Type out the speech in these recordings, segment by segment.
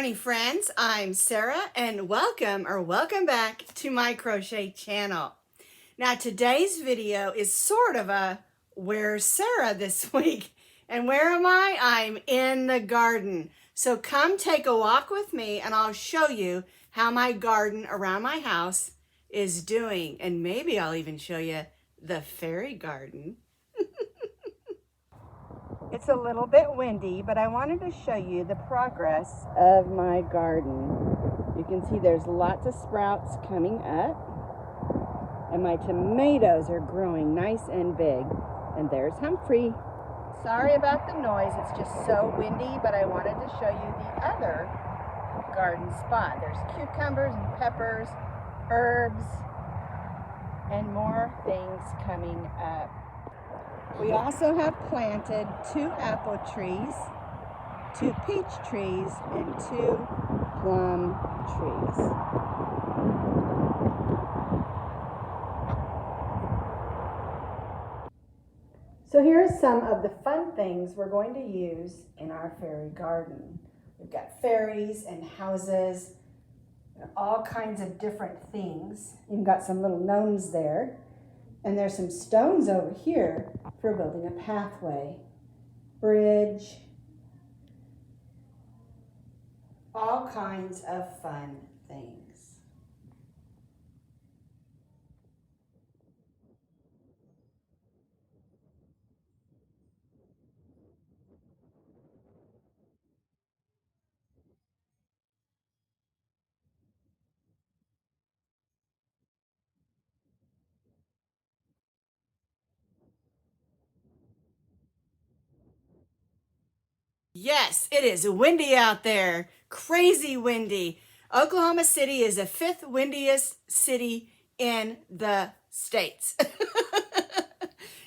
morning, friends. I'm Sarah and welcome back to my crochet channel. Now today's video is sort of a where's Sarah this week? And where am I? I'm in the garden. So come take a walk with me and I'll show you how my garden around my house is doing. And maybe I'll even show you the fairy garden. It's a little bit windy, but I wanted to show you the progress of my garden. You can see there's lots of sprouts coming up, and my tomatoes are growing nice and big. And there's Humphrey. Sorry about the noise, it's just so windy, but I wanted to show you the other garden spot. There's cucumbers and peppers, herbs, and more things coming up. We also have planted 2 apple trees, 2 peach trees, and 2 plum trees. So here's some of the fun things we're going to use in our fairy garden. We've got fairies and houses, and all kinds of different things. You've got some little gnomes there. And there's some stones over here for building a pathway, bridge, all kinds of fun things. Yes, it is windy out there, crazy windy. Oklahoma City is the 5th windiest city in the States.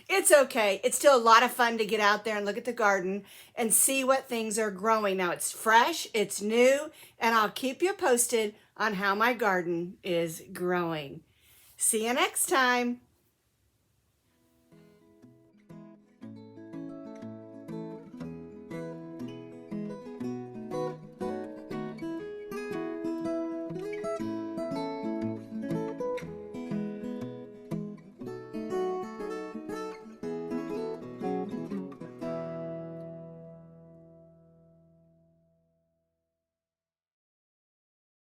It's okay. It's still a lot of fun to get out there and look at the garden and see what things are growing. Now it's fresh, it's new, and I'll keep you posted on how my garden is growing. See you next time.